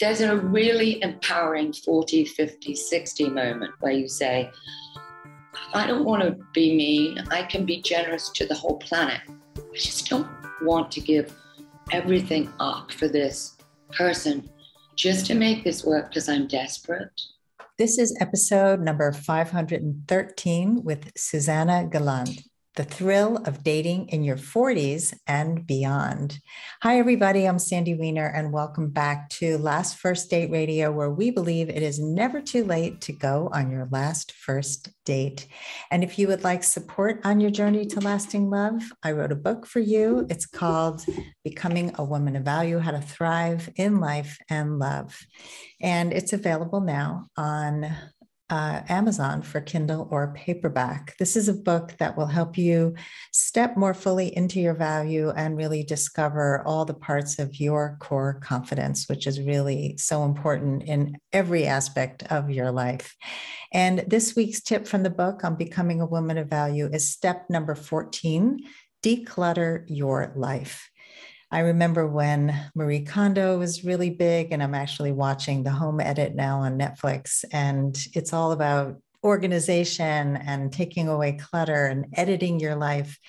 there's a really empowering 40, 50, 60 moment where you say, I don't want to be mean. I can be generous to the whole planet. I just don't want to give everything up for this person just to make this work because I'm desperate. This is episode number 513 with Suzannah Galland, the thrill of dating in your 40s and beyond. Hi, everybody. I'm Sandy Weiner, and welcome back to Last First Date Radio, where we believe it is never too late to go on your last first date. And if you would like support on your journey to lasting love, I wrote a book for you. It's called Becoming a Woman of Value: How to Thrive in Life and Love. And it's available now on Amazon for Kindle or paperback. This is a book that will help you step more fully into your value and really discover all the parts of your core confidence, which is really so important in every aspect of your life. And this week's tip from the book on Becoming a Woman of Value is step number 14, declutter your life. I remember when Marie Kondo was really big, and I'm actually watching The Home Edit now on Netflix, and it's all about organization and taking away clutter and editing your life.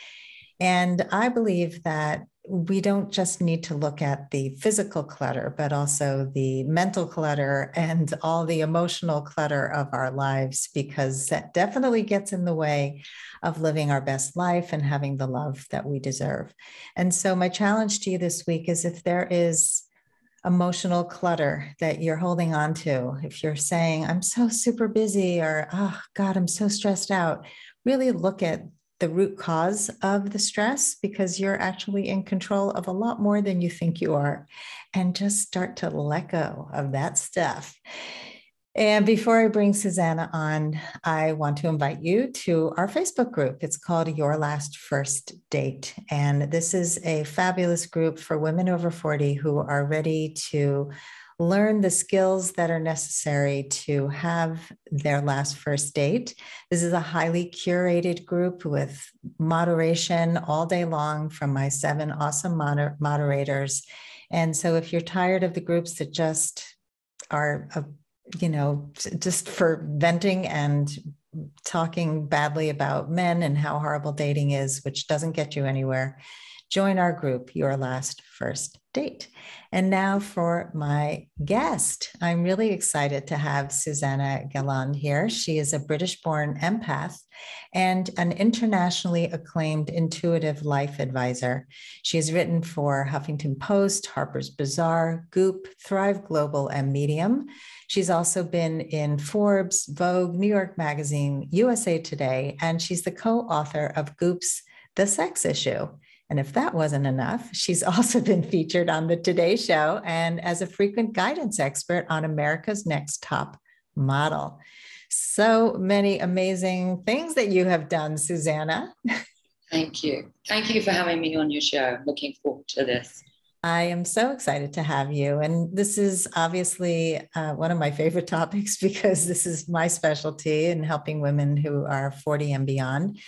And I believe that we don't just need to look at the physical clutter, but also the mental clutter and all the emotional clutter of our lives, because that definitely gets in the way of living our best life and having the love that we deserve. And so my challenge to you this week is, if there is emotional clutter that you're holding on to, if you're saying, I'm so super busy, or, oh God, I'm so stressed out, really look at the root cause of the stress, because you're actually in control of a lot more than you think you are, and just start to let go of that stuff. And before I bring Suzannah on, I want to invite you to our Facebook group. It's called Your Last First Date. And this is a fabulous group for women over 40 who are ready to learn the skills that are necessary to have their last first date. This is a highly curated group with moderation all day long from my 7 awesome moderators. And so if you're tired of the groups that just are just for venting and talking badly about men and how horrible dating is, which doesn't get you anywhere, join our group, Your Last First Date. And now for my guest. I'm really excited to have Suzannah Galland here. She is a British-born empath and an internationally acclaimed intuitive life advisor. She has written for Huffington Post, Harper's Bazaar, Goop, Thrive Global, and Medium. She's also been in Forbes, Vogue, New York Magazine, USA Today, and she's the co-author of Goop's The Sex Issue. And if that wasn't enough, she's also been featured on the Today Show and as a frequent guidance expert on America's Next Top Model. So many amazing things that you have done, Suzannah. Thank you. Thank you for having me on your show. Looking forward to this. I am so excited to have you. And this is obviously one of my favorite topics, because this is my specialty in helping women who are 40 and beyond.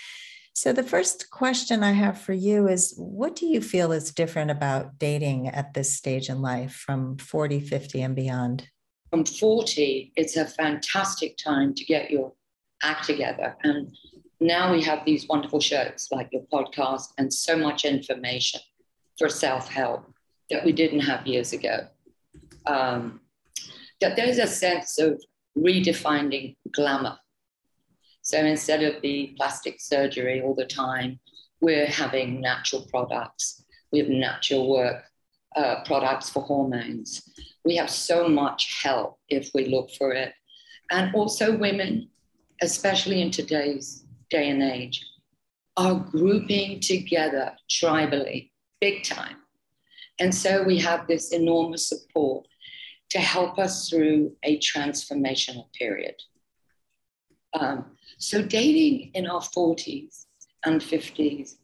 So the first question I have for you is, what do you feel is different about dating at this stage in life from 40, 50 and beyond? From 40, it's a fantastic time to get your act together. And now we have these wonderful shows like your podcast and so much information for self-help that we didn't have years ago. That there's a sense of redefining glamour. So instead of the plastic surgery all the time, we're having natural products. We have natural work products for hormones. We have so much help if we look for it. And also women, especially in today's day and age, are grouping together tribally, big time. And so we have this enormous support to help us through a transformational period. So dating in our 40s and 50s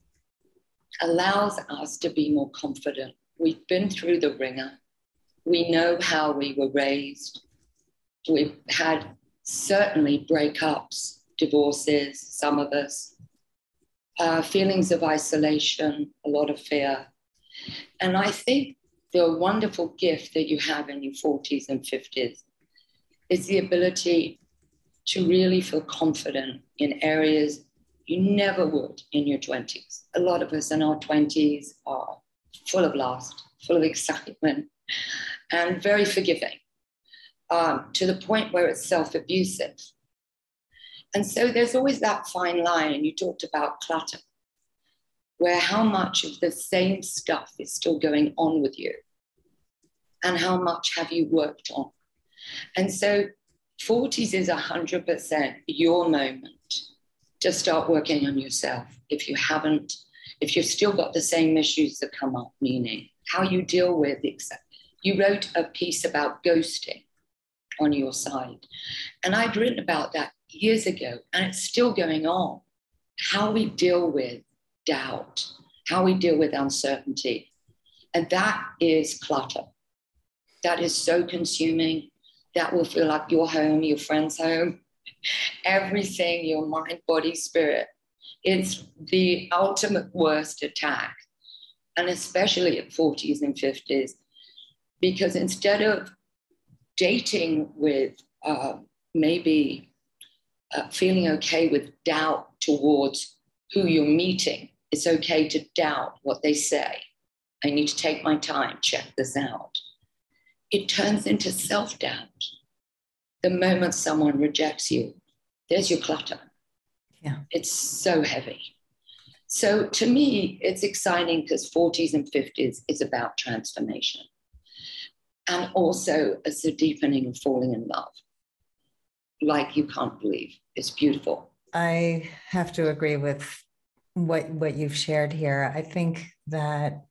allows us to be more confident. We've been through the ringer. We know how we were raised. We've had certainly breakups, divorces, some of us, feelings of isolation, a lot of fear. And I think the wonderful gift that you have in your 40s and 50s is the ability to really feel confident in areas you never would in your 20s. A lot of us in our 20s are full of lust, full of excitement, and very forgiving, to the point where it's self-abusive. And so there's always that fine line, and you talked about clutter, where how much of the same stuff is still going on with you, and how much have you worked on. And so 40s is 100% your moment to start working on yourself. If you've still got the same issues that come up, meaning how you deal with it. You wrote a piece about ghosting on your side. And I'd written about that years ago, and it's still going on. How we deal with doubt, how we deal with uncertainty. And that is clutter. That is so consuming. That will feel like your home, your friend's home, everything, your mind, body, spirit. It's the ultimate worst attack. And especially at 40s and 50s, because instead of dating with maybe feeling okay with doubt towards who you're meeting, it's okay to doubt what they say. I need to take my time, check this out. It turns into self-doubt. The moment someone rejects you, there's your clutter. Yeah. It's so heavy. So to me, it's exciting because 40s and 50s is about transformation. And also it's a deepening of falling in love. Like you can't believe. It's beautiful. I have to agree with what you've shared here. I think that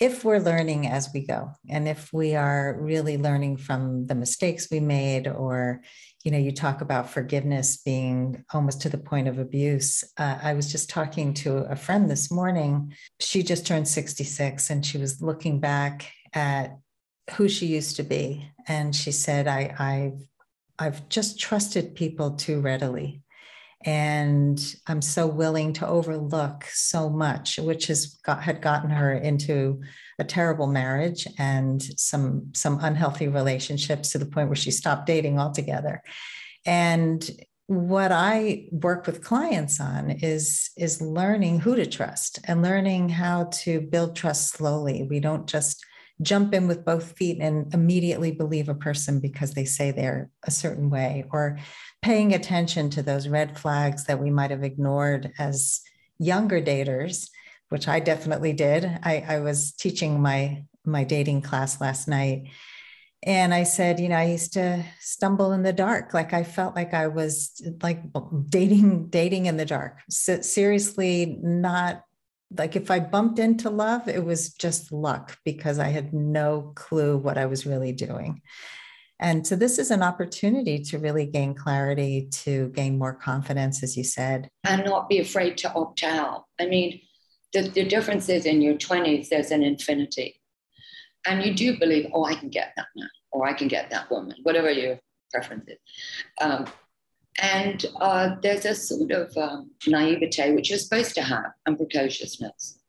if we're learning as we go, and if we are really learning from the mistakes we made, or, you talk about forgiveness being almost to the point of abuse. I was just talking to a friend this morning. She just turned 66, and she was looking back at who she used to be. And she said, I've just trusted people too readily. And I'm so willing to overlook so much, which had gotten her into a terrible marriage and some unhealthy relationships, to the point where she stopped dating altogether. And what I work with clients on is learning who to trust and learning how to build trust slowly. We don't just jump in with both feet and immediately believe a person because they say they're a certain way, or paying attention to those red flags that we might have ignored as younger daters, which I definitely did. I was teaching my dating class last night, and I said, I used to stumble in the dark. Like I felt like I was like dating in the dark. So seriously, not like if I bumped into love, it was just luck, because I had no clue what I was really doing. And so this is an opportunity to really gain clarity, to gain more confidence, as you said. And not be afraid to opt out. I mean, the difference is in your 20s, there's an infinity. And you do believe, I can get that man, or I can get that woman, whatever your preference is. And there's a sort of naivete, which you're supposed to have, and precociousness.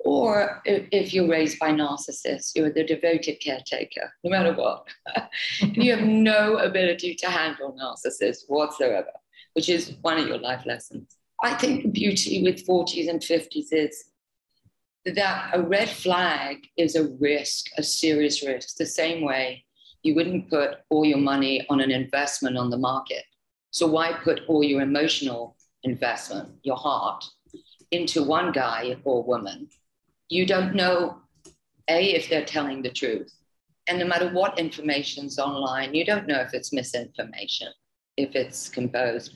Or if you're raised by narcissists, you're the devoted caretaker, no matter what. You have no ability to handle narcissists whatsoever, which is one of your life lessons. I think the beauty with 40s and 50s is that a red flag is a risk, a serious risk, the same way you wouldn't put all your money on an investment on the market. So why put all your emotional investment, your heart, into one guy or woman? You don't know, if they're telling the truth. And no matter what information's online, you don't know if it's misinformation, if it's composed.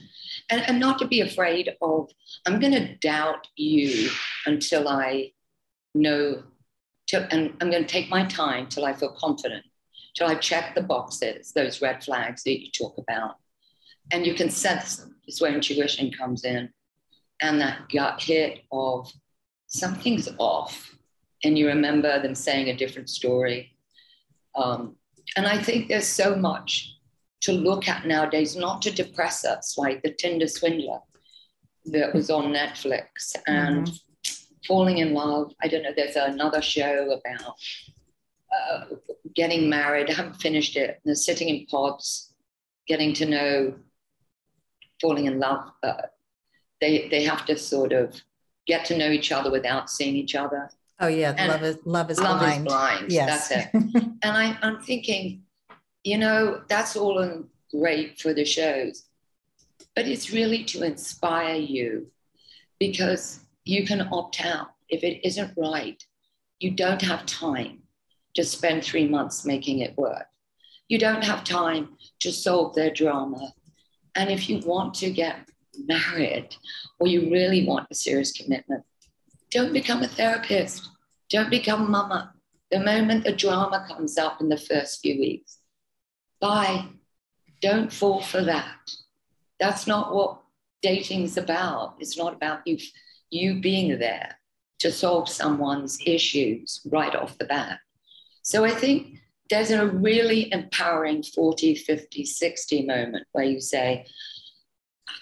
And not to be afraid of, I'm going to doubt you until I know, and I'm going to take my time till I feel confident, till I check the boxes, those red flags that you talk about. And you can sense them. It's where intuition comes in. And that gut hit of something's off. And you remember them saying a different story. And I think there's so much to look at nowadays, not to depress us, like the Tinder Swindler that was on Netflix. And falling in love. I don't know, there's another show about getting married. I haven't finished it. They're sitting in pods, getting to know, falling in love. They have to sort of get to know each other without seeing each other. Oh yeah, and love is love blind. is blind. Yes. That's it. And I'm thinking, that's all great for the shows, but it's really to inspire you, because you can opt out if it isn't right. You don't have time to spend 3 months making it work. You don't have time to solve their drama. And if you want to get married, or you really want a serious commitment, don't become a therapist. Don't become mama. The moment the drama comes up in the first few weeks, bye. Don't fall for that. That's not what dating's about. It's not about you being there to solve someone's issues right off the bat. So I think there's a really empowering 40, 50, 60 moment where you say,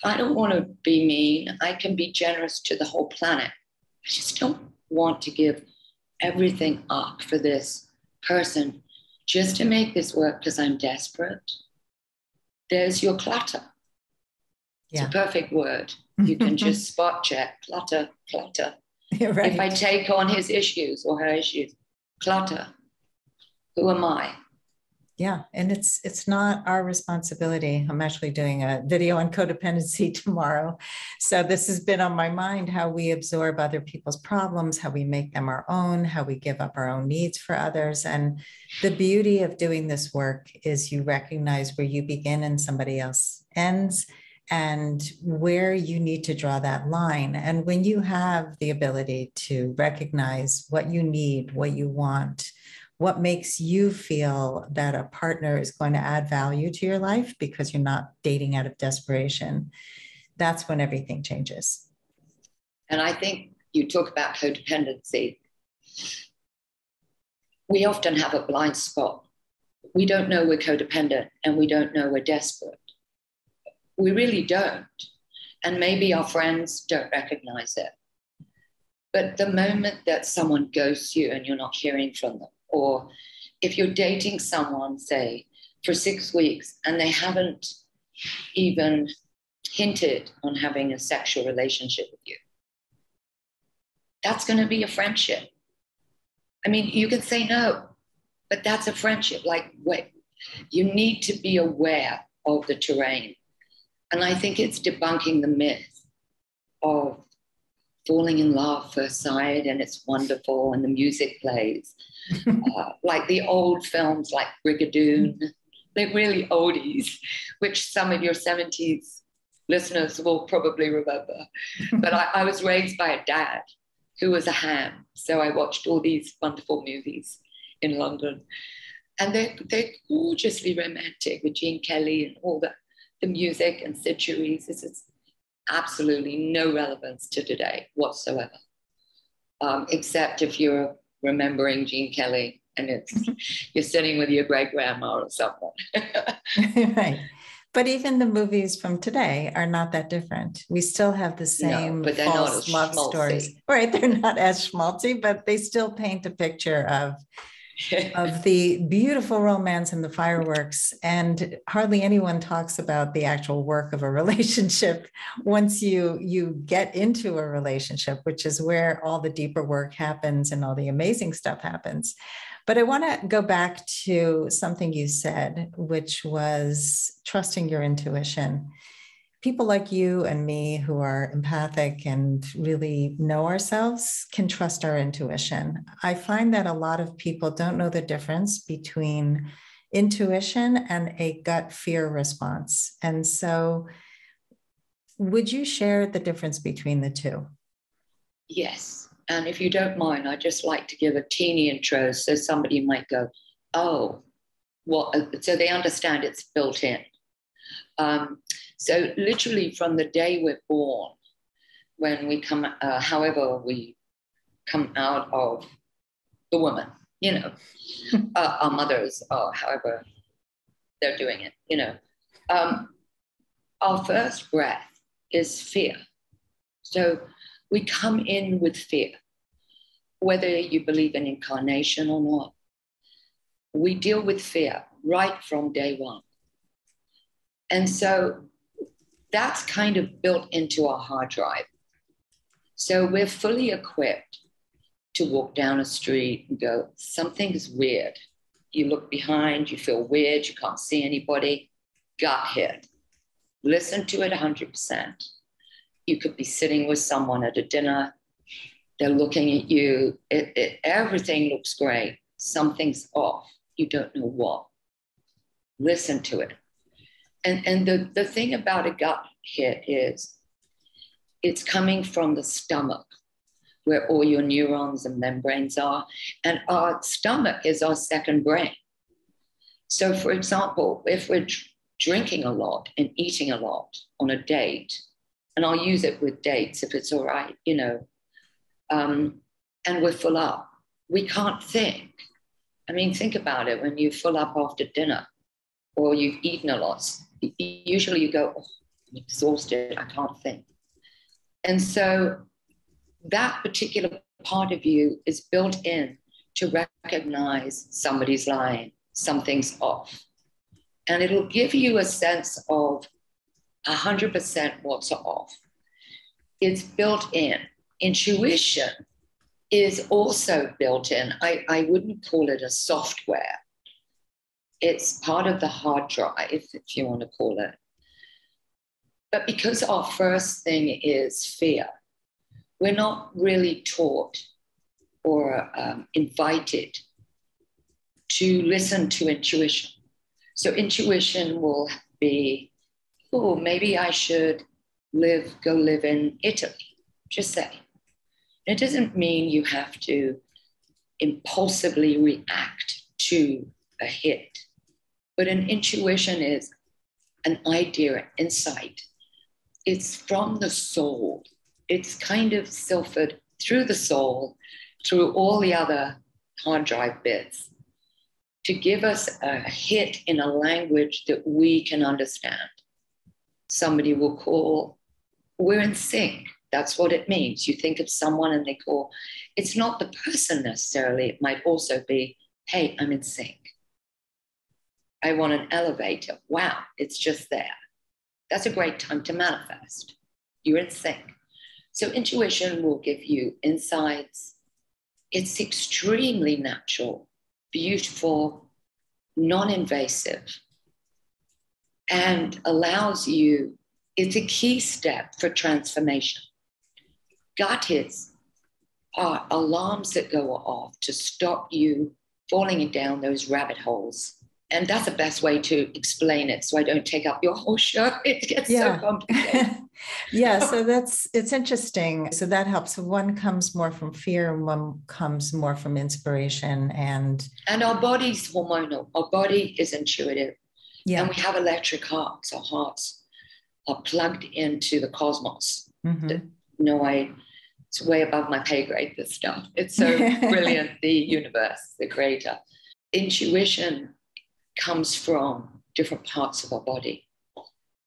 I don't want to be mean. I can be generous to the whole planet. I just don't want to give everything up for this person just to make this work because I'm desperate. There's your clutter. It's a perfect word. You can just spot check, clutter. Right. If I take on his issues or her issues, clutter. Who am I? Yeah, and it's not our responsibility. I'm actually doing a video on codependency tomorrow. So this has been on my mind, how we absorb other people's problems, how we make them our own, how we give up our own needs for others. And the beauty of doing this work is you recognize where you begin and somebody else ends, and where you need to draw that line. And when you have the ability to recognize what you need, what you want, what makes you feel that a partner is going to add value to your life because you're not dating out of desperation, that's when everything changes. And I think you talk about codependency. We often have a blind spot. We don't know we're codependent, and we don't know we're desperate. We really don't. And maybe our friends don't recognize it. But the moment that someone ghosts you and you're not hearing from them, or if you're dating someone, say, for 6 weeks and they haven't even hinted on having a sexual relationship with you, that's going to be a friendship. I mean, you can say no, but that's a friendship. Like, wait, you need to be aware of the terrain. And I think it's debunking the myth of falling in love first sight and it's wonderful and the music plays. Like the old films like Brigadoon, they're really oldies, which some of your 70s listeners will probably remember. But I was raised by a dad who was a ham. So I watched all these wonderful movies in London. And they're gorgeously romantic with Gene Kelly and all the music and Sid Charisse. This is absolutely no relevance to today whatsoever, except if you're remembering Gene Kelly and you're sitting with your great grandma or someone. Right. But even the movies from today are not that different. We still have the same false love stories. Right. They're not as schmaltzy, but they still paint a picture of the beautiful romance and the fireworks. And hardly anyone talks about the actual work of a relationship once you get into a relationship, which is where all the deeper work happens and all the amazing stuff happens. But I want to go back to something you said, which was trusting your intuition. People like you and me who are empathic and really know ourselves can trust our intuition. I find that a lot of people don't know the difference between intuition and a gut fear response. And so would you share the difference between the two? Yes. And if you don't mind, I'd just like to give a teeny intro so somebody might go, oh, what? So they understand it's built in. So literally from the day we're born, when we come, however we come out of the woman, our mothers, or however they're doing it, our first breath is fear. So we come in with fear. whether you believe in incarnation or not, we deal with fear right from day one. And so that's kind of built into our hard drive. So we're fully equipped to walk down a street and go, something's weird. You look behind, you feel weird, you can't see anybody, gut hit. Listen to it 100%. You could be sitting with someone at a dinner, they're looking at you, everything looks great, something's off, you don't know what. Listen to it. And the thing about a gut hit is it's coming from the stomach, where all your neurons and membranes are. And our stomach is our second brain. So for example, if we're drinking a lot and eating a lot on a date, and I'll use it with dates if it's all right, you know, and we're full up, we can't think. I mean, think about it. When you're full up after dinner or you've eaten a lot, usually you go, oh, I'm exhausted, I can't think. And so that particular part of you is built in to recognize somebody's lying, something's off. And it'll give you a sense of 100% what's off. It's built in. Intuition is also built in. I wouldn't call it a software. It's part of the hard drive, if you want to call it. But because our first thing is fear, we're not really taught or invited to listen to intuition. So intuition will be, oh, maybe I should go live in Italy, just say. It doesn't mean you have to impulsively react to a hit, but an intuition is an idea, an insight. It's from the soul. It's kind of filtered through the soul, through all the other hard drive bits, to give us a hit in a language that we can understand. Somebody will call, we're in sync. That's what it means. You think of someone and they call. It's not the person necessarily. It might also be, hey, I'm in sync. I want an elevator. Wow, it's just there. That's a great time to manifest. You're in sync. So intuition will give you insights. It's extremely natural, beautiful, non-invasive, and allows you, it's a key step for transformation. Gut hits are alarms that go off to stop you falling down those rabbit holes. And that's the best way to explain it, so I don't take up your whole show. It gets so complicated. Yeah, so it's interesting. So that helps. So one comes more from fear and one comes more from inspiration. And our body's hormonal. Our body is intuitive. Yeah. And we have electric hearts. Our hearts are plugged into the cosmos. Mm-hmm. It's way above my pay grade, this stuff. It's so brilliant, the universe, the creator. Intuition comes from different parts of our body.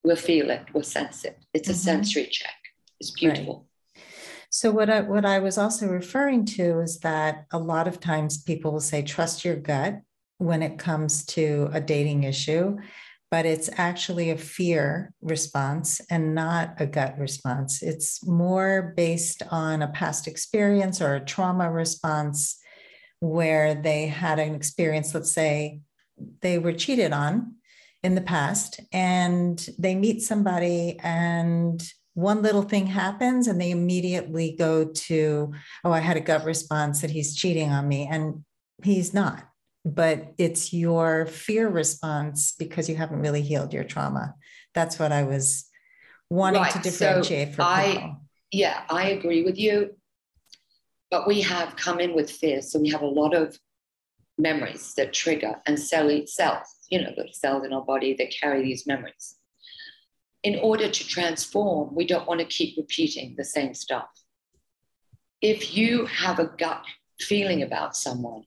We'll feel it, we'll sense it. It's a sensory check. It's beautiful. Right. So what I was also referring to is that a lot of times people will say, trust your gut when it comes to a dating issue, but it's actually a fear response and not a gut response. It's more based on a past experience or a trauma response where they had an experience, let's say they were cheated on in the past and they meet somebody and one little thing happens and they immediately go to, oh, I had a gut response that he's cheating on me, and he's not. But it's your fear response because you haven't really healed your trauma. That's what I was wanting to differentiate for people. Yeah, I agree with you. But we have come in with fear. So we have a lot of memories that trigger and cells, the cells in our body that carry these memories. In order to transform, we don't want to keep repeating the same stuff. If you have a gut feeling about someone,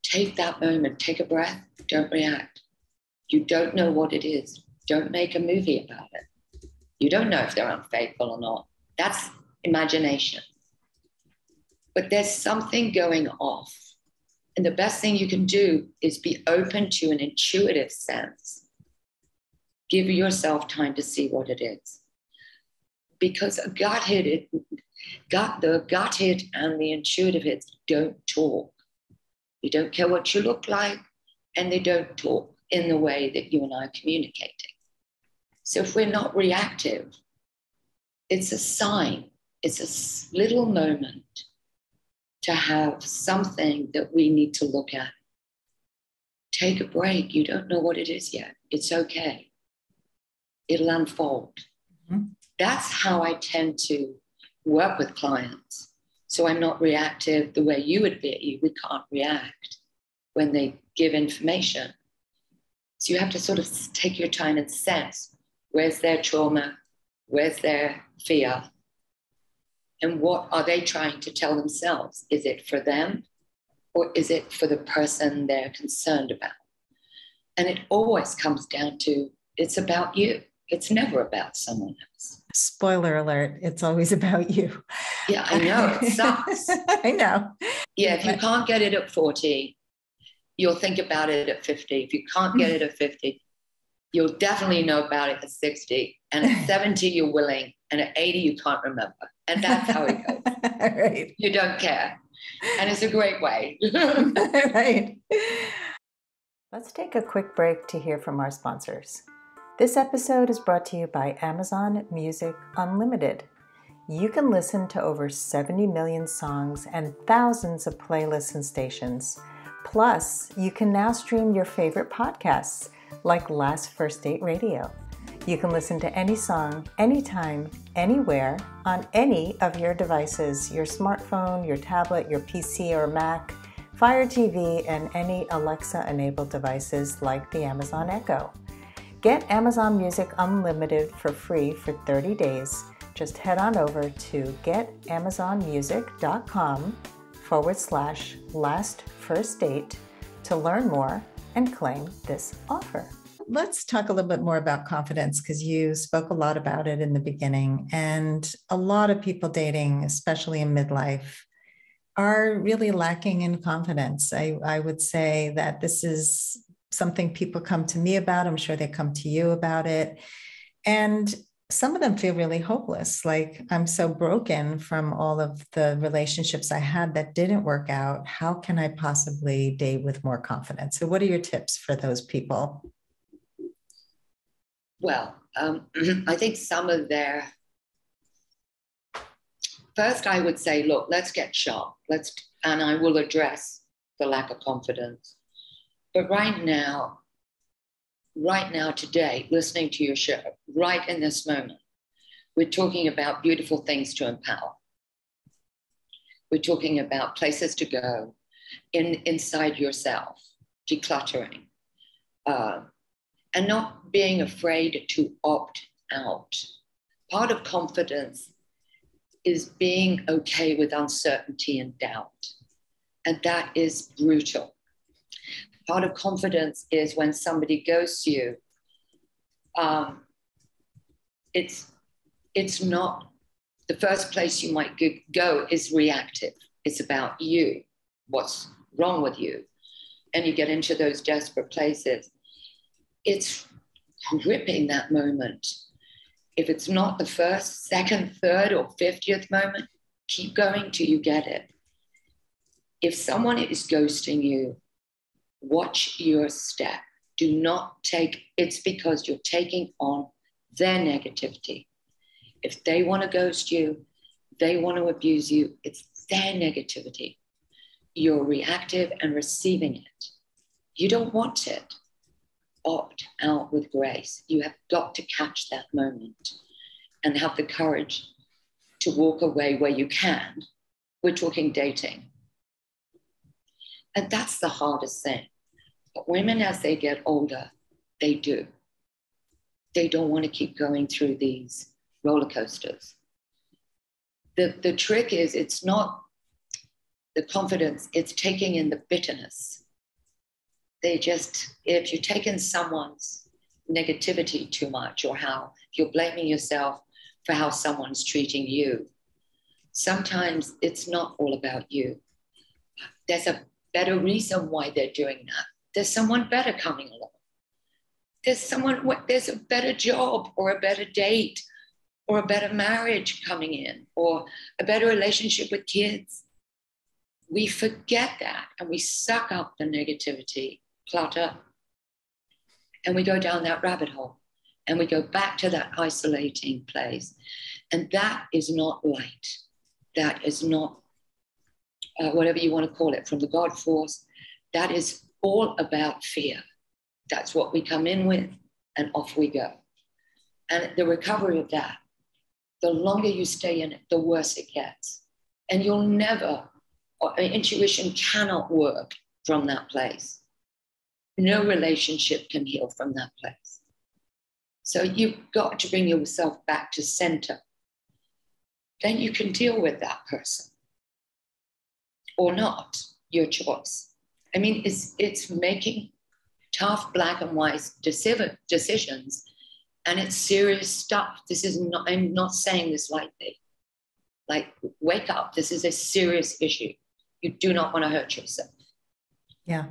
take that moment, take a breath, don't react. You don't know what it is. Don't make a movie about it. You don't know if they're unfaithful or not. That's imagination. but there's something going off. And the best thing you can do is be open to an intuitive sense. Give yourself time to see what it is. Because the gut hit and the intuitive hits don't talk. They don't care what you look like, and they don't talk in the way that you and I are communicating. So if we're not reactive, it's a sign, it's a little moment to have something that we need to look at. Take a break. You don't know what it is yet. It's okay. It'll unfold. Mm-hmm. That's how I tend to work with clients. So I'm not reactive the way you would be. We can't react when they give information. So you have to sort of take your time and sense, where's their trauma? Where's their fear? And what are they trying to tell themselves? Is it for them, or is it for the person they're concerned about? And it always comes down to, it's about you. It's never about someone else. Spoiler alert, it's always about you. Yeah, I know. It sucks. I know. Yeah, if you can't get it at 40, you'll think about it at 50. If you can't get it at 50, you'll definitely know about it at 60. And at 70, you're willing. And at 80, you can't remember. And that's how it goes. Right. You don't care. And it's a great way. Right. Let's take a quick break to hear from our sponsors. This episode is brought to you by Amazon Music Unlimited. You can listen to over 70 million songs and thousands of playlists and stations. Plus, you can now stream your favorite podcasts, like Last First Date Radio. You can listen to any song, anytime, anywhere, on any of your devices, your smartphone, your tablet, your PC or Mac, Fire TV, and any Alexa-enabled devices like the Amazon Echo. Get Amazon Music Unlimited for free for 30 days. Just head on over to getamazonmusic.com/lastfirstdate to learn more and claim this offer. Let's talk a little bit more about confidence, because you spoke a lot about it in the beginning. And a lot of people dating, especially in midlife, are really lacking in confidence. I would say that this is something people come to me about. I'm sure they come to you about it. And some of them feel really hopeless. Like, I'm so broken from all of the relationships I had that didn't work out. How can I possibly date with more confidence? So what are your tips for those people? Well, I think some of their, first I would say, look, let's get sharp. And I will address the lack of confidence. But right now, today, listening to your show, right in this moment, we're talking about beautiful things to empower. We're talking about places to go inside yourself, decluttering, and not being afraid to opt out. Part of confidence is being okay with uncertainty and doubt. And that is brutal. Part of confidence is when somebody ghosts you, it's not, the first place you might go is reactive. It's about you, what's wrong with you. And you get into those desperate places. It's gripping that moment. If it's not the first, second, third, or 50th moment, keep going till you get it. If someone is ghosting you, watch your step. Do not take, it's because you're taking on their negativity. If they want to ghost you, they want to abuse you, it's their negativity. You're reactive and receiving it. You don't want it. Opt out with grace. You have got to catch that moment and have the courage to walk away where you can. We're talking dating. And that's the hardest thing. But women, as they get older, they do. They don't want to keep going through these roller coasters. The trick is, it's not the confidence, it's taking in the bitterness. If you're taking someone's negativity too much, or if you're blaming yourself for how someone's treating you, sometimes it's not all about you. There's a better reason why they're doing that. There's someone better coming along. There's a better job or a better date or a better marriage coming in or a better relationship with kids. We forget that and we suck up the negativity, clutter, and we go down that rabbit hole and we go back to that isolating place. And that is not light. That is not whatever you want to call it, from the God force. That is all about fear. That's what we come in with, and off we go. And the recovery of that, the longer you stay in it, the worse it gets. And you'll never, intuition cannot work from that place. No relationship can heal from that place. So you've got to bring yourself back to center. Then you can deal with that person. Or not, your choice. I mean, it's making tough black and white decisions, and it's serious stuff. This is not, I'm not saying this lightly. Like, wake up, this is a serious issue. You do not want to hurt yourself. Yeah,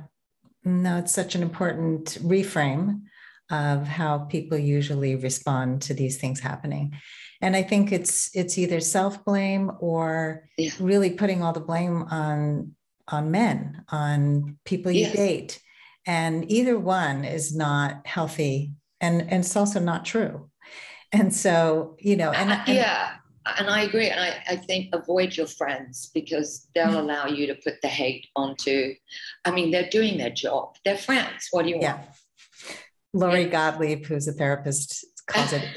no, it's such an important reframe of how people usually respond to these things happening. And I think it's either self-blame or really putting all the blame on men, on people you date. And either one is not healthy, and it's also not true. And so, you know, and I agree. And I think avoid your friends, because they'll allow you to put the hate onto, I mean, they're doing their job. They're friends. What do you want? Lori Gottlieb, who's a therapist,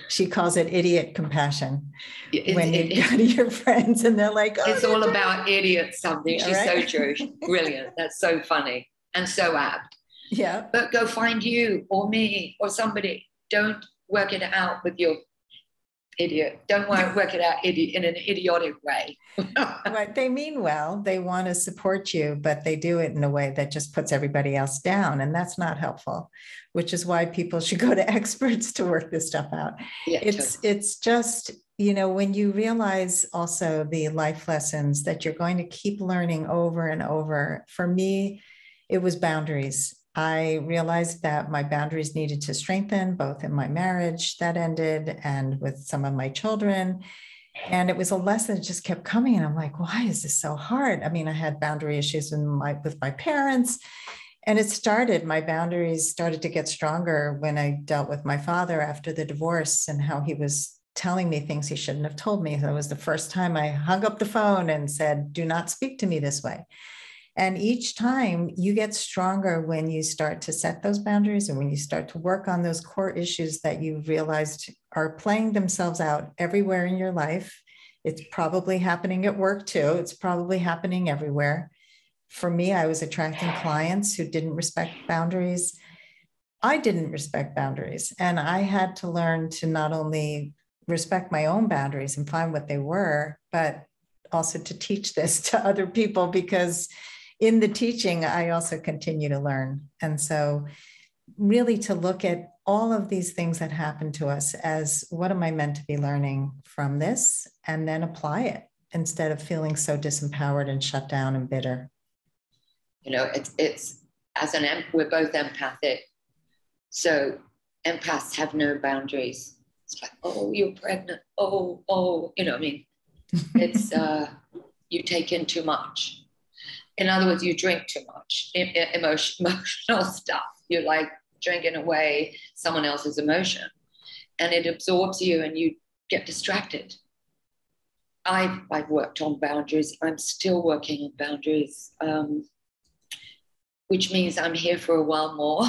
she calls it idiot compassion. When you go to your friends and they're like, it's all about idiot something. She's so true. Brilliant. That's so funny and so apt. Yeah. But go find you or me or somebody. Don't work it out with your idiot. Don't work it out in an idiotic way. Right. They mean well. They want to support you, but they do it in a way that just puts everybody else down. And that's not helpful, which is why people should go to experts to work this stuff out. Yeah, it's just, you know, when you realize also the life lessons that you're going to keep learning over and over. For me, it was boundaries. I realized that my boundaries needed to strengthen, both in my marriage that ended and with some of my children. And it was a lesson that just kept coming. And I'm like, why is this so hard? I mean, I had boundary issues with my parents. And my boundaries started to get stronger when I dealt with my father after the divorce and how he was telling me things he shouldn't have told me. That was the first time I hung up the phone and said, do not speak to me this way. And each time you get stronger when you start to set those boundaries and when you start to work on those core issues that you've realized are playing themselves out everywhere in your life. It's probably happening at work too. It's probably happening everywhere. For me, I was attracting clients who didn't respect boundaries. I didn't respect boundaries. And I had to learn to not only respect my own boundaries and find what they were, but also to teach this to other people, because in the teaching, I also continue to learn. And so really to look at all of these things that happen to us as, what am I meant to be learning from this? And then apply it instead of feeling so disempowered and shut down and bitter. You know, we're both empathic. So empaths have no boundaries. It's like, oh, you're pregnant. Oh, you know, I mean, it's, you take in too much. In other words, you drink too much emotional stuff. You're like drinking away someone else's emotion, and it absorbs you and you get distracted. I've worked on boundaries. I'm still working on boundaries, which means I'm here for a while more.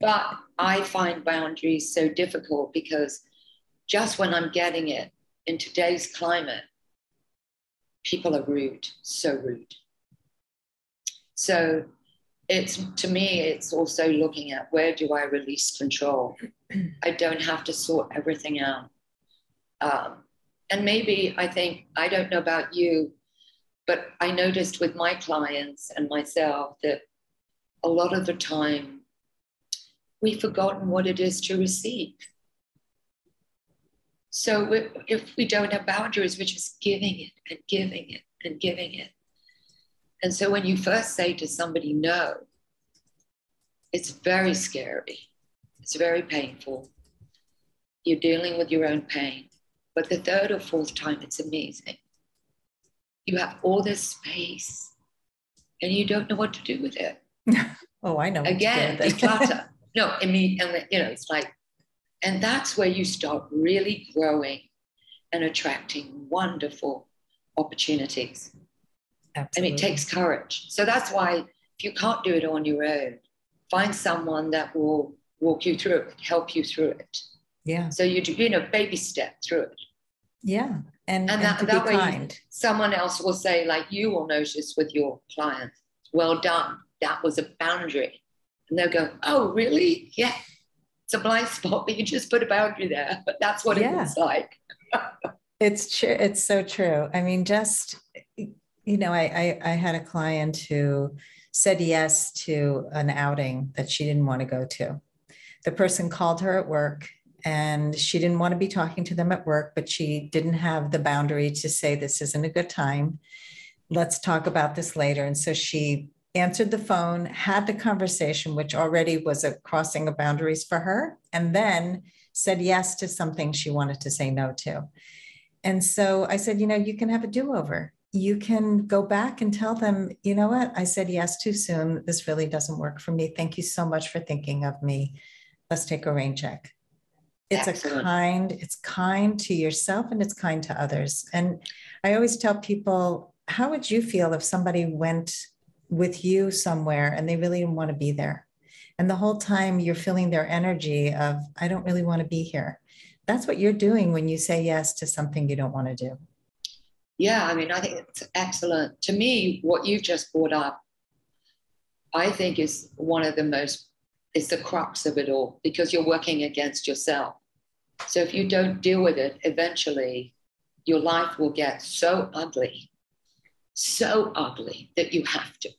But I find boundaries so difficult because just when I'm getting it, in today's climate, people are rude, so rude. So to me, it's also looking at, where do I release control? I don't have to sort everything out. And maybe I don't know about you, but I noticed with my clients and myself that a lot of the time we've forgotten what it is to receive. So if we don't have boundaries, we're just giving it and giving it and giving it. And so when you first say to somebody no, it's very scary. It's very painful. You're dealing with your own pain. But the third or fourth time, it's amazing. You have all this space and you don't know what to do with it. Oh, I know. Again, declutter. No, I mean, and it's like, and that's where you start really growing and attracting wonderful opportunities. Absolutely. I mean, it takes courage. So that's why if you can't do it on your own, find someone that will walk you through it, help you through it. Yeah. So you do, baby step through it. Yeah. And that way kind. Someone else will say, like you will notice with your clients, well done. That was a boundary. And they'll go, oh, really? Yeah. It's a blind spot, but you just put a boundary there. But that's what it looks like. It's true. It's so true. I mean, I had a client who said yes to an outing that she didn't want to go to. The person called her at work and she didn't want to be talking to them at work, but she didn't have the boundary to say, this isn't a good time. Let's talk about this later. And so she answered the phone, had the conversation, which already was a crossing of boundaries for her, and then said yes to something she wanted to say no to. And so I said, you can have a do-over. You can go back and tell them, you know what, I said yes too soon. This really doesn't work for me. Thank you so much for thinking of me. Let's take a rain check. It's kind to yourself and it's kind to others. And I always tell people, how would you feel if somebody went with you somewhere and they really didn't want to be there? And the whole time you're feeling their energy of, I don't really want to be here. That's what you're doing when you say yes to something you don't want to do. Yeah, I mean, I think it's excellent. To me, what you've just brought up, I think is it's the crux of it all, because you're working against yourself. So if you don't deal with it, eventually your life will get so ugly that you have to.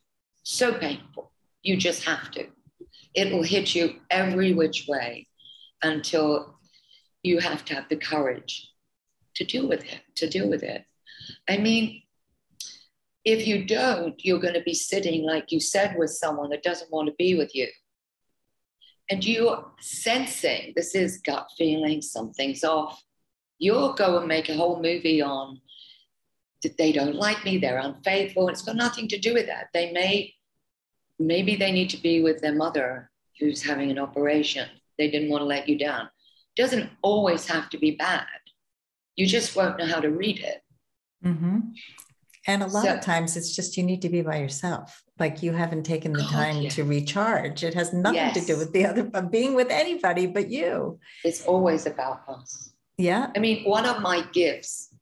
So painful. You just have to. It will hit you every which way until you have to have the courage to deal with it. I mean, if you don't, you're going to be sitting, like you said, with someone that doesn't want to be with you. And you're sensing this is gut feeling, something's off. You'll go and make a whole movie on that they don't like me, they're unfaithful. It's got nothing to do with that. Maybe they need to be with their mother who's having an operation. They didn't want to let you down. It doesn't always have to be bad. You just won't know how to read it. Mm-hmm. And a lot of times it's just, you need to be by yourself. Like you haven't taken the time to recharge. It has nothing to do with being with anybody but you. It's always about us. Yeah. I mean, one of my gifts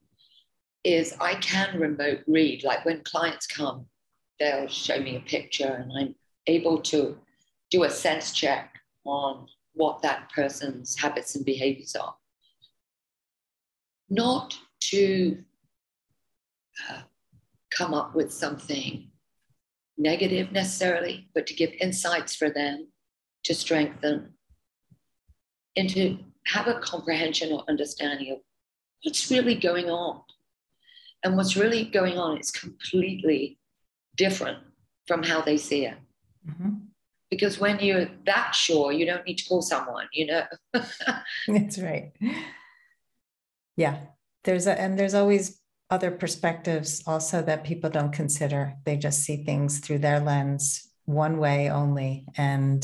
is I can remote read. Like when clients come, they'll show me a picture and I'm able to do a sense check on what that person's habits and behaviors are. Not to come up with something negative necessarily, but to give insights for them, to strengthen, and to have a comprehension or understanding of what's really going on. And what's really going on is completely different from how they see it. Mm-hmm. Because when you're that sure, you don't need to call someone, That's right. Yeah. There's always other perspectives also that people don't consider. They just see things through their lens one way only. And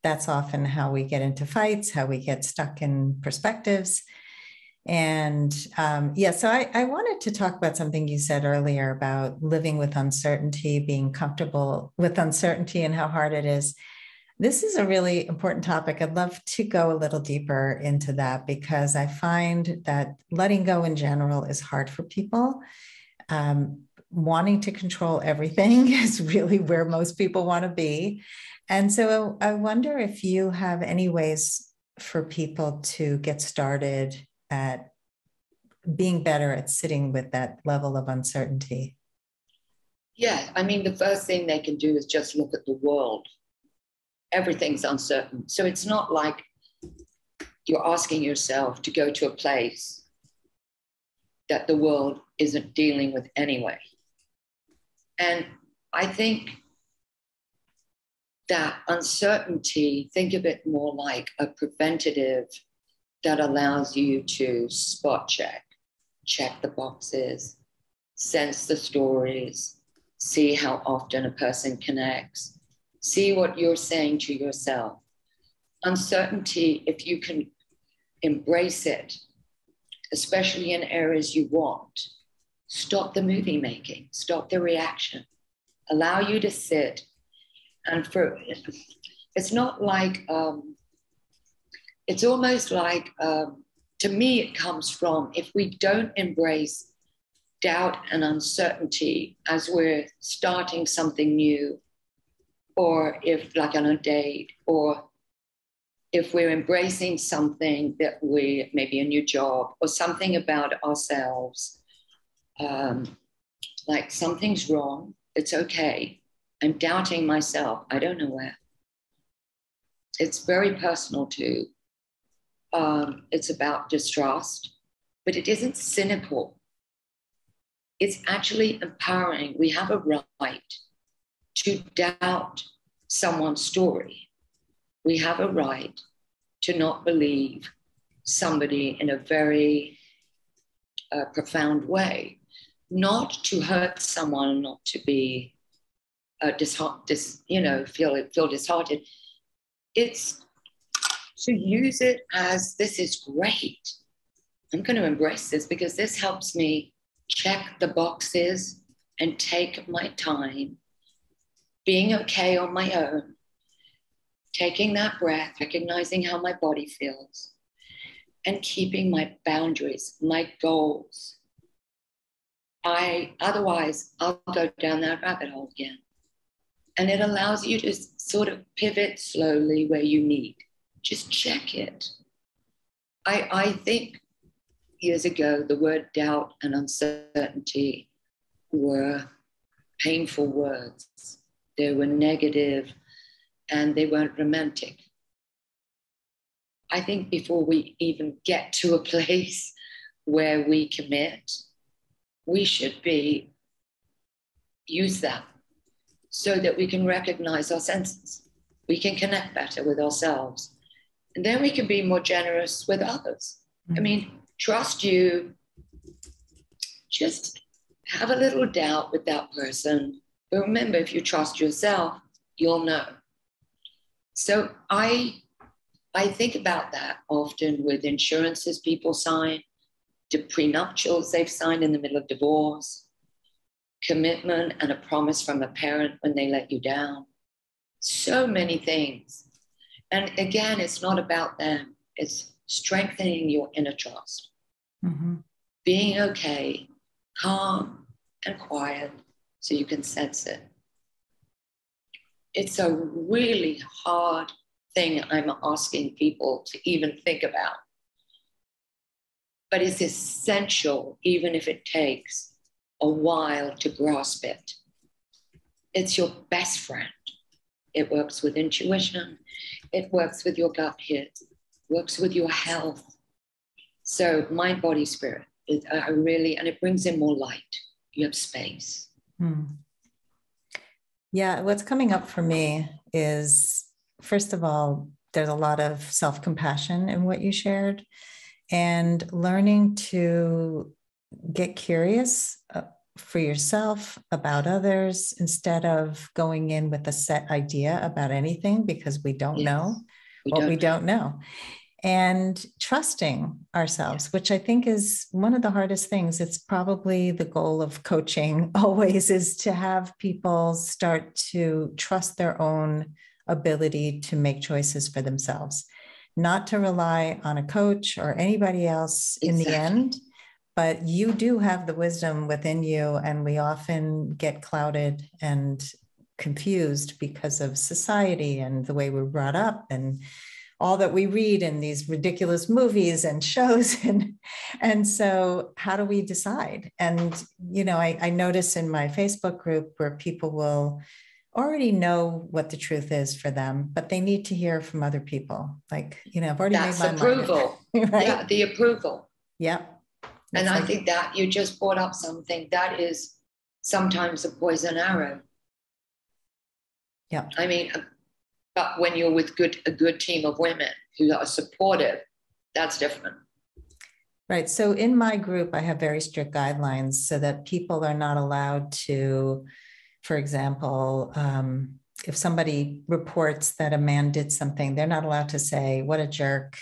that's often how we get into fights, how we get stuck in perspectives. And so I wanted to talk about something you said earlier about living with uncertainty, being comfortable with uncertainty and how hard it is. This is a really important topic. I'd love to go a little deeper into that because I find that letting go in general is hard for people. Wanting to control everything is really where most people want to be. And so I wonder if you have any ways for people to get started at being better at sitting with that level of uncertainty. Yeah, I mean, the first thing they can do is just look at the world. Everything's uncertain. So it's not like you're asking yourself to go to a place that the world isn't dealing with anyway. And I think that uncertainty, think of it more like a preventative that allows you to spot check the boxes, sense the stories, see how often a person connects, see what you're saying to yourself. Uncertainty, if you can embrace it, especially in areas you want, stop the movie making, stop the reaction, allow you to sit. And it's not like, it's almost like, to me, it comes from, if we don't embrace doubt and uncertainty as we're starting something new, or if like on a date, or if we're embracing something that maybe a new job or something about ourselves, like something's wrong, it's okay. I'm doubting myself. I don't know where. It's very personal too. It's about distrust, but it isn't cynical. It's actually empowering. We have a right to doubt someone's story. We have a right to not believe somebody in a very profound way, not to hurt someone, not to be feel disheartened. It's to use it as, this is great. I'm going to embrace this because this helps me check the boxes and take my time, being okay on my own, taking that breath, recognizing how my body feels, and keeping my boundaries, my goals. Otherwise, I'll go down that rabbit hole again. And it allows you to sort of pivot slowly where you need. Just check it. I think years ago, the word doubt and uncertainty were painful words. They were negative and they weren't romantic. I think before we even get to a place where we commit, we should use that so that we can recognize our senses. We can connect better with ourselves. And then we can be more generous with others. I mean, trust you. Just have a little doubt with that person. But remember, if you trust yourself, you'll know. So I think about that often with insurances people sign, to prenuptials they've signed in the middle of divorce, commitment and a promise from a parent when they let you down. So many things. And again, it's not about them. It's strengthening your inner trust. Mm-hmm. Being okay, calm and quiet so you can sense it. It's a really hard thing I'm asking people to even think about. But it's essential, even if it takes a while to grasp it. It's your best friend. It works with intuition. It works with your gut hit. Works with your health. So mind, body, spirit. And it brings in more light. You have space. Yeah, what's coming up for me is, first of all, there's a lot of self-compassion in what you shared, and learning to get curious for yourself about others instead of going in with a set idea about anything, because we don't know what we don't know. And trusting ourselves, which I think is one of the hardest things. It's probably the goal of coaching always, is to have people start to trust their own ability to make choices for themselves, not to rely on a coach or anybody else in the end. But you do have the wisdom within you, and we often get clouded and confused because of society and the way we're brought up and all that we read in these ridiculous movies and shows. And so how do we decide? And, I notice in my Facebook group where people will already know what the truth is for them, but they need to hear from other people. Like, I've already made my approval. mind up. Right? Yeah, the approval. Yeah. And I think that you just brought up something that is sometimes a poison arrow. Yeah. I mean, but when you're with a good team of women who are supportive, that's different. Right. So in my group, I have very strict guidelines so that people are not allowed to, for example, if somebody reports that a man did something, they're not allowed to say, what a jerk,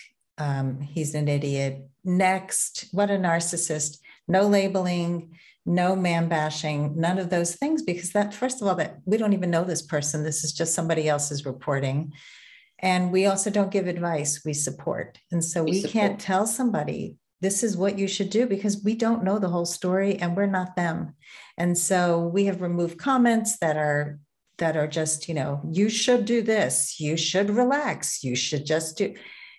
he's an idiot. Next, what a narcissist. No labeling, no man bashing, none of those things, because that, first of all, that we don't even know this person. This is just somebody else's reporting. And we also don't give advice, we support. And so we can't tell somebody, this is what you should do, because we don't know the whole story and we're not them. And so we have removed comments that are just, you should do this, you should relax, you should just do.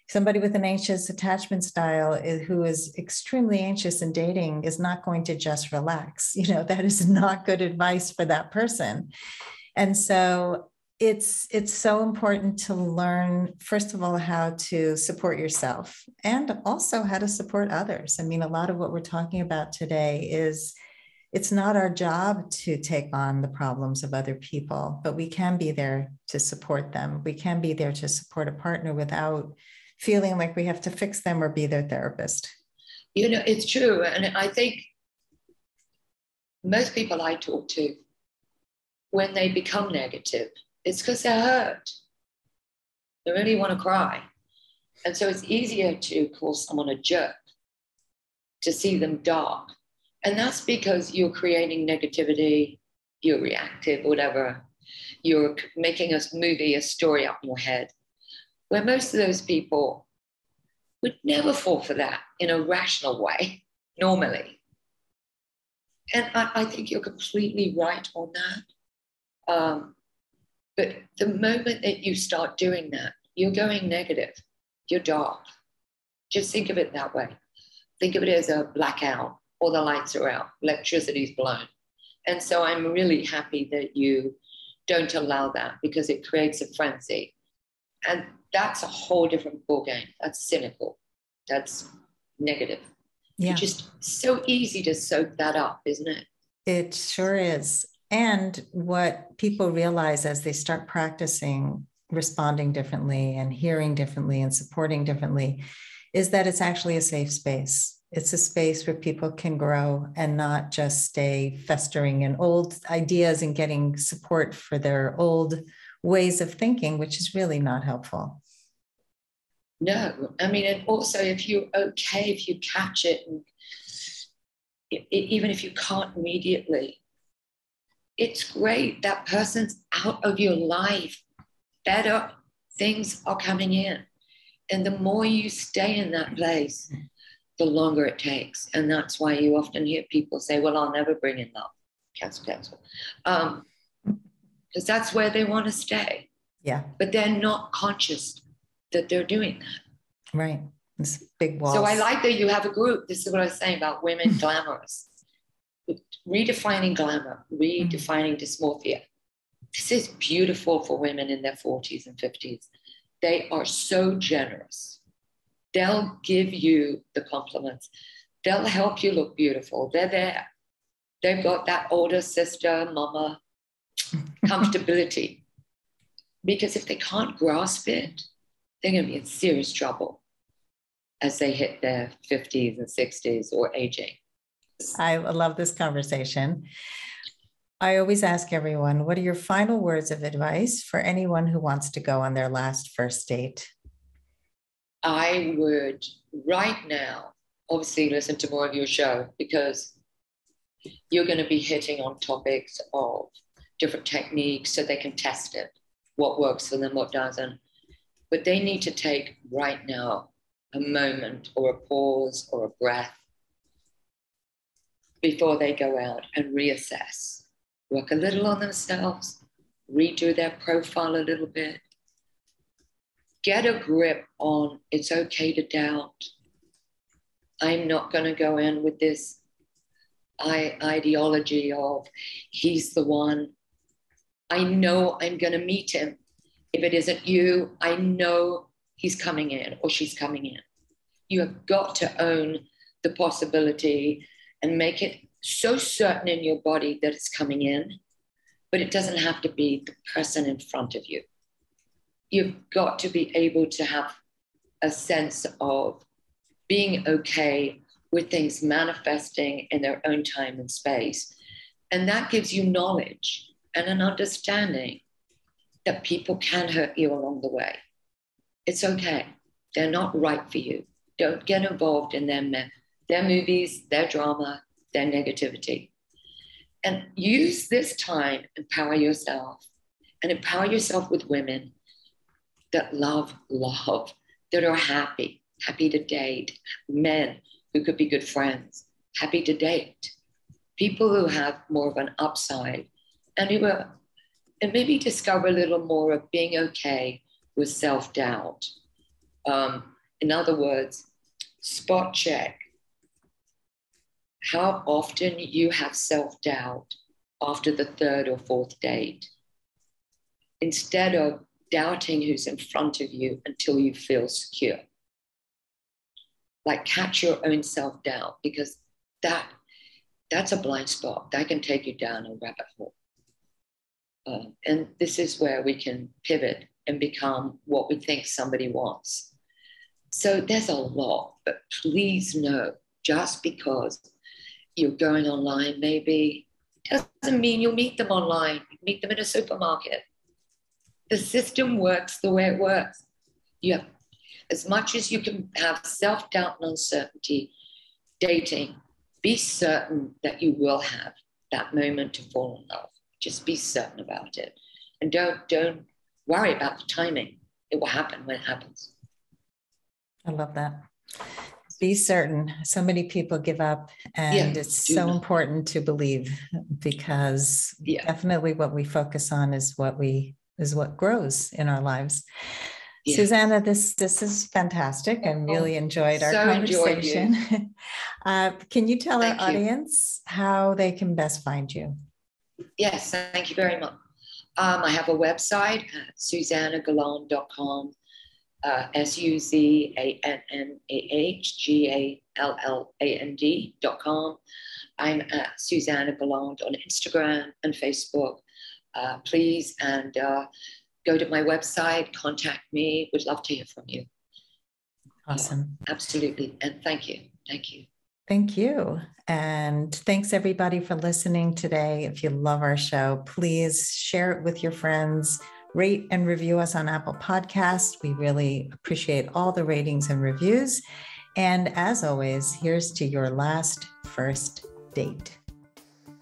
Somebody with an anxious attachment style who is extremely anxious in dating is not going to just relax. That is not good advice for that person. And so it's so important to learn, first of all, how to support yourself and also how to support others. I mean, a lot of what we're talking about today is it's not our job to take on the problems of other people, but we can be there to support them. We can be there to support a partner without feeling like we have to fix them or be their therapist. It's true. And I think most people I talk to, when they become negative, it's because they're hurt. They really want to cry. And so it's easier to call someone a jerk, to see them dark. And that's because you're creating negativity, you're reactive, whatever. You're making a movie, a story up in your head, where most of those people would never fall for that in a rational way, normally. And I think you're completely right on that. But the moment that you start doing that, you're going negative, you're dark. Just think of it that way. Think of it as a blackout, all the lights are out, electricity's blown. And so I'm really happy that you don't allow that, because it creates a frenzy. And that's a whole different ballgame. That's cynical. That's negative. Yeah. It's just so easy to soak that up, isn't it? It sure is. And what people realize as they start practicing responding differently and hearing differently and supporting differently is that it's actually a safe space. It's a space where people can grow and not just stay festering in old ideas and getting support for their old ways of thinking, which is really not helpful. No, I mean, and also if you're okay, if you catch it, and even if you can't immediately, it's great. That person's out of your life. Better things are coming in. And the more you stay in that place, the longer it takes. And that's why you often hear people say, well, I'll never bring in love. Cancel. Because that's where they want to stay. Yeah. But they're not conscious that they're doing that. Right. It's big walls. So I like that you have a group. This is what I was saying about women glamorous. Redefining glamour, redefining dysmorphia. This is beautiful for women in their 40s and 50s. They are so generous. They'll give you the compliments. They'll help you look beautiful. They're there. They've got that older sister, mama comfortability. Because if they can't grasp it, they're going to be in serious trouble as they hit their 50s and 60s or aging. I love this conversation. I always ask everyone, what are your final words of advice for anyone who wants to go on their last first date? I would right now, obviously, listen to more of your show, because you're going to be hitting on topics of different techniques so they can test it, what works for them, what doesn't. But they need to take right now a moment or a pause or a breath before they go out and reassess, work a little on themselves, redo their profile a little bit, get a grip on it's okay to doubt. I'm not going to go in with this ideology of he's the one. I know I'm going to meet him. If it isn't you, I know he's coming in or she's coming in. You have got to own the possibility and make it so certain in your body that it's coming in, but it doesn't have to be the person in front of you. You've got to be able to have a sense of being okay with things manifesting in their own time and space. And that gives you knowledge and an understanding that people can hurt you along the way. It's okay. They're not right for you. Don't get involved in their movies, their drama, their negativity. And use this time, empower yourself, and empower yourself with women that love, that are happy to date, men who could be good friends, happy to date, people who have more of an upside, and who are, and maybe discover a little more of being okay with self-doubt. In other words, spot check how often you have self-doubt after the third or fourth date, instead of doubting who's in front of you until you feel secure. Like, catch your own self-doubt, because that's a blind spot. That can take you down a rabbit hole. And this is where we can pivot and become what we think somebody wants. So there's a lot, but please know, just because you're going online maybe doesn't mean you'll meet them online. You meet them in a supermarket. The system works the way it works. You have, as much as you can have self-doubt and uncertainty dating, be certain that you will have that moment to fall in love. Just be certain about it. And don't worry about the timing. It will happen when it happens. I love that. Be certain. So many people give up, and it's so important to believe, because definitely what we focus on is what grows in our lives. Yeah. Suzannah, this is fantastic. I really enjoyed our conversation. Can you tell our audience how they can best find you? Yes, thank you very much. I have a website at SuzannahGalland.com, SuzannahGalland.com. I'm at Suzannah Galland on Instagram and Facebook. Please, and go to my website, contact me. Would love to hear from you. Awesome. Absolutely. And thank you. Thank you. Thank you. And thanks everybody for listening today. If you love our show, please share it with your friends, rate and review us on Apple Podcasts. We really appreciate all the ratings and reviews. And as always, here's to your last first date.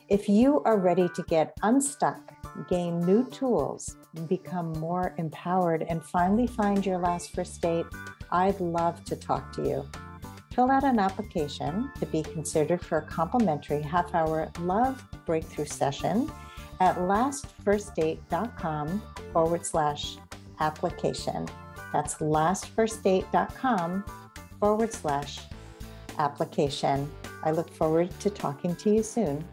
If you are ready to get unstuck, gain new tools, become more empowered, and finally find your last first date, I'd love to talk to you. Fill out an application to be considered for a complimentary half-hour love breakthrough session at lastfirstdate.com/application. That's lastfirstdate.com/application. I look forward to talking to you soon.